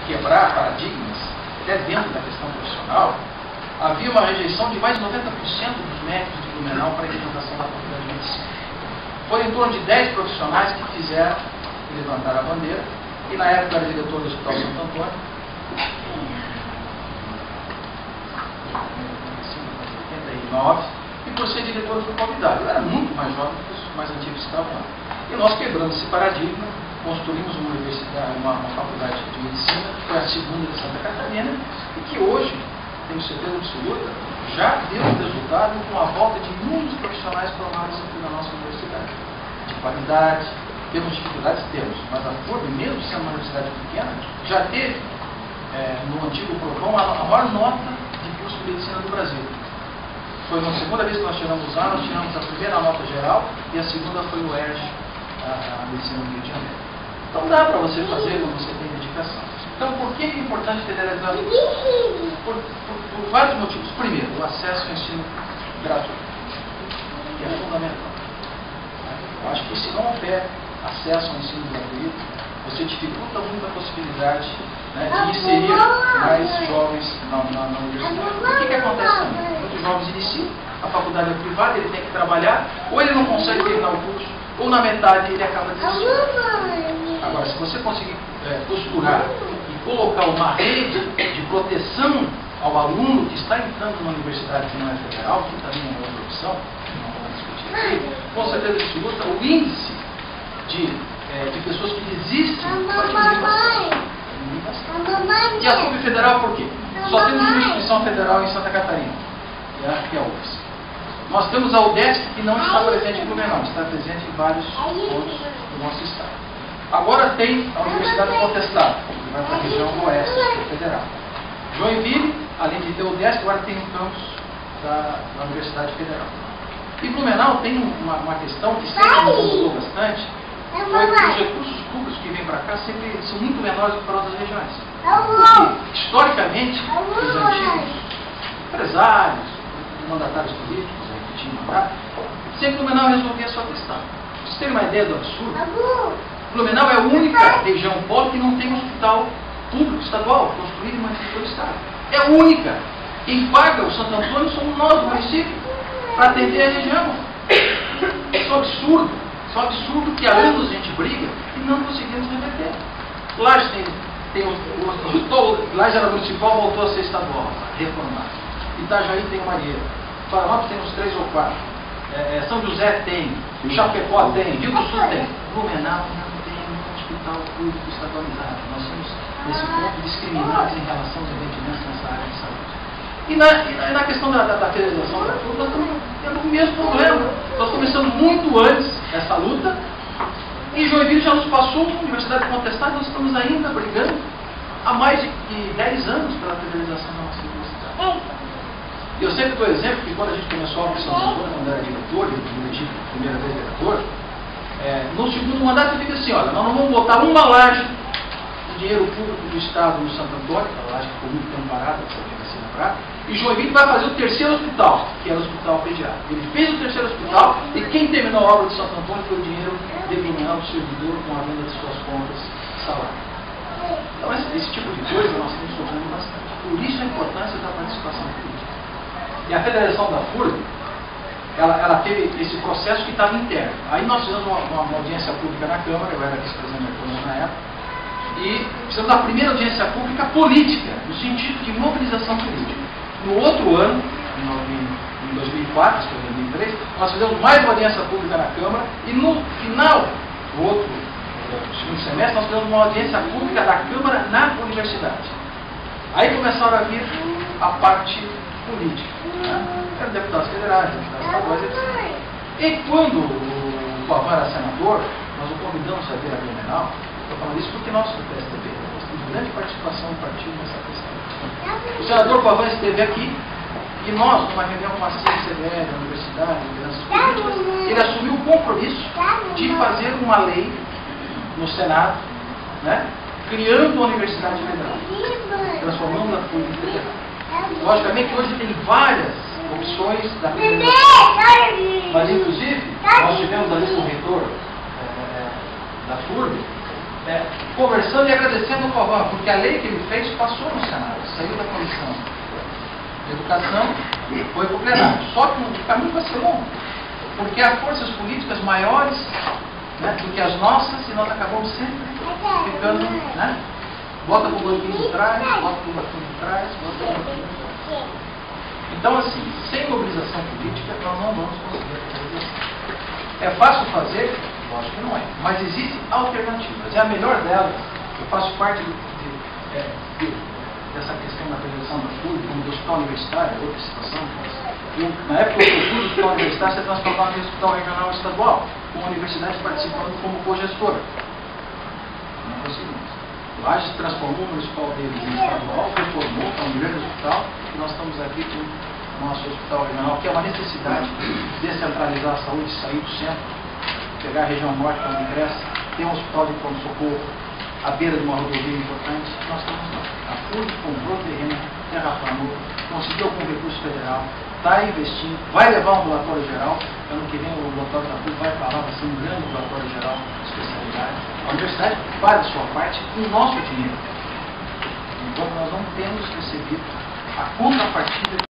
quebrar paradigmas, até dentro da questão profissional, havia uma rejeição de mais de 90% dos médicos de Blumenau para a implementação da faculdade de medicina. Foram em torno de 10 profissionais que fizeram e levantaram a bandeira, e na época era diretor do Hospital Santo Antônio, em 89, e por ser diretor fui convidado. Eu era muito mais jovem que os mais antigos que estavam lá. E nós quebramos esse paradigma, construímos uma universidade, uma faculdade de medicina, que foi a segunda de Santa Catarina, e que hoje, tenho certeza absoluta, já deu resultado com a volta de muitos profissionais formados aqui na nossa universidade. De qualidade, temos dificuldades? Temos, mas a FURB, mesmo sendo uma universidade pequena, já teve, no antigo PROCON, a maior nota de curso de medicina do Brasil. Foi na segunda vez que nós tiramos lá, nós tiramos a primeira nota geral e a segunda foi o ERJ, a medicina do Rio de Janeiro. Então dá para você fazer quando você tem dedicação. Então por que é importante federalizar? Por vários motivos. Primeiro, o acesso ao ensino gratuito, que é fundamental. Eu acho que se não houver acesso ao ensino gratuito, você dificulta muito a possibilidade, né, de inserir mais jovens na universidade. O que acontece também? Muitos jovens iniciam, a faculdade é privada, ele tem que trabalhar, ou ele não consegue terminar o curso, ou na metade ele acaba desistindo. Agora, se você conseguir costurar e colocar uma rede de proteção ao aluno que está entrando numa universidade que não é federal, que também é outra opção, que não vamos discutir aqui, com certeza absoluta, o índice de pessoas que desistem vai diminuir bastante. E a FURB federal por quê? Só temos uma instituição federal em Santa Catarina, que é a UFSC. Nós temos a UDESC, que não está presente em Blumenau, está presente em vários pontos do nosso estado. Agora tem a Universidade Contestada, que vai para a região oeste, que é federal. Joinville, além de ter o UDESC, agora tem um campus da Universidade Federal. E Blumenau tem uma questão que sempre me incomodou bastante, foi que os recursos públicos que vêm para cá sempre são muito menores do que para outras regiões. Porque, historicamente, os antigos empresários, mandatários políticos, que tinham mandato, sempre Blumenau resolvia a sua questão. Para vocês terem uma ideia do absurdo, Blumenau é a única região pobre que não tem um hospital público estadual, construído e mantido pelo Estado. É a única. Quem paga o Santo Antônio somos nós, do município, para atender a região. Isso é um absurdo. É um absurdo que há anos a gente briga e não conseguimos reverter. Lages Lages era municipal, voltou a ser estadual, reformado. Itajaí tem o Maria. Florianópolis tem uns 3 ou 4. São José tem. Chapecó tem. Rio do Sul tem. Blumenau não tem um hospital público estadualizado. Nós somos, nesse ponto, discriminados em relação aos investimentos nessa área de saúde. E na questão da federalização da FURB, nós estamos tendo o mesmo problema. Nós começamos muito antes essa luta, e Joinville já nos passou uma universidade contestada, nós estamos ainda brigando há mais de 10 anos pela federalização da nossa universidade. Eu sempre dou exemplo que quando a gente começou a opção quando era diretor, eu elegi a primeira vez diretor, no segundo mandato eu digo assim, olha, nós não vamos botar uma laje de dinheiro público do Estado no Santo Antônio, a laje que ficou muito tempo parada, e Joinville vai fazer o terceiro hospital, que era o hospital pediátrico. Ele fez o terceiro hospital e quem terminou a obra de Santo Antônio foi o dinheiro de Blumenau do servidor com a venda de suas contas de salário. Então esse tipo de coisa nós estamos sofrendo bastante. Por isso a importância da participação política. E a federação da FURB, ela teve esse processo que estava interno. Aí nós fizemos uma audiência pública na Câmara, eu era vice-presidente da Câmara na época, e fizemos a primeira audiência pública política, no sentido de mobilização política. No outro ano, em 2004, acho que foi 2003, nós fizemos mais uma audiência pública na Câmara e no final do segundo semestre, nós fizemos uma audiência pública da Câmara na universidade. Aí começaram a vir a parte política. Eram deputados federais, deputados estaduais, etc. E quando o Pavan era senador, nós o convidamos a vir a Blumenau. Estou falando isso porque nós, do PSDB, nós temos grande participação do partido nessa questão. O senador Pavan esteve aqui e nós, numa reunião com a CCBR, a Universidade, lideranças políticas, ele assumiu o compromisso de fazer uma lei no Senado, né, criando a Universidade Federal, transformando a FURB em federal. Logicamente, hoje tem várias opções da federação, mas inclusive nós tivemos ali com o reitor da FURB, conversando e agradecendo o Pavão, porque a lei que ele fez passou no Senado, saiu da comissão de educação, foi para o plenário. Só que o caminho vai ser longo, porque há forças políticas maiores, né, do que as nossas, e nós acabamos sempre ficando, né, bota para o banquinho de trás, bota para o banquinho de trás, bota para o banquinho de trás. Então, assim, sem mobilização política, nós não vamos conseguir fazer isso. É fácil fazer? Lógico que não é. Mas existem alternativas. E a melhor delas, eu faço parte dessa questão da prevenção da saúde, como do hospital universitário, outra situação. Na época que eu fui do hospital universitário, você transformava em hospital regional estadual, com a universidade participando como cogestora. Não conseguimos. Lá se transformou no hospital deles em estadual, reformou, é um grande hospital, e nós estamos aqui com o nosso hospital regional, que é uma necessidade de descentralizar a saúde, sair do centro, pegar a região norte, que é onde cresce, ter um hospital de pronto-socorro à beira de uma rodovia importante. Nós estamos lá. A FURG comprou terreno, terraplanou, conseguiu algum recurso federal, está investindo, vai levar um ambulatório geral. Ano que vem o ambulatório da FURG vai falar, vai ser um grande ambulatório geral de especialidade. A universidade faz a sua parte com o nosso dinheiro. Então nós não temos recebido a contrapartida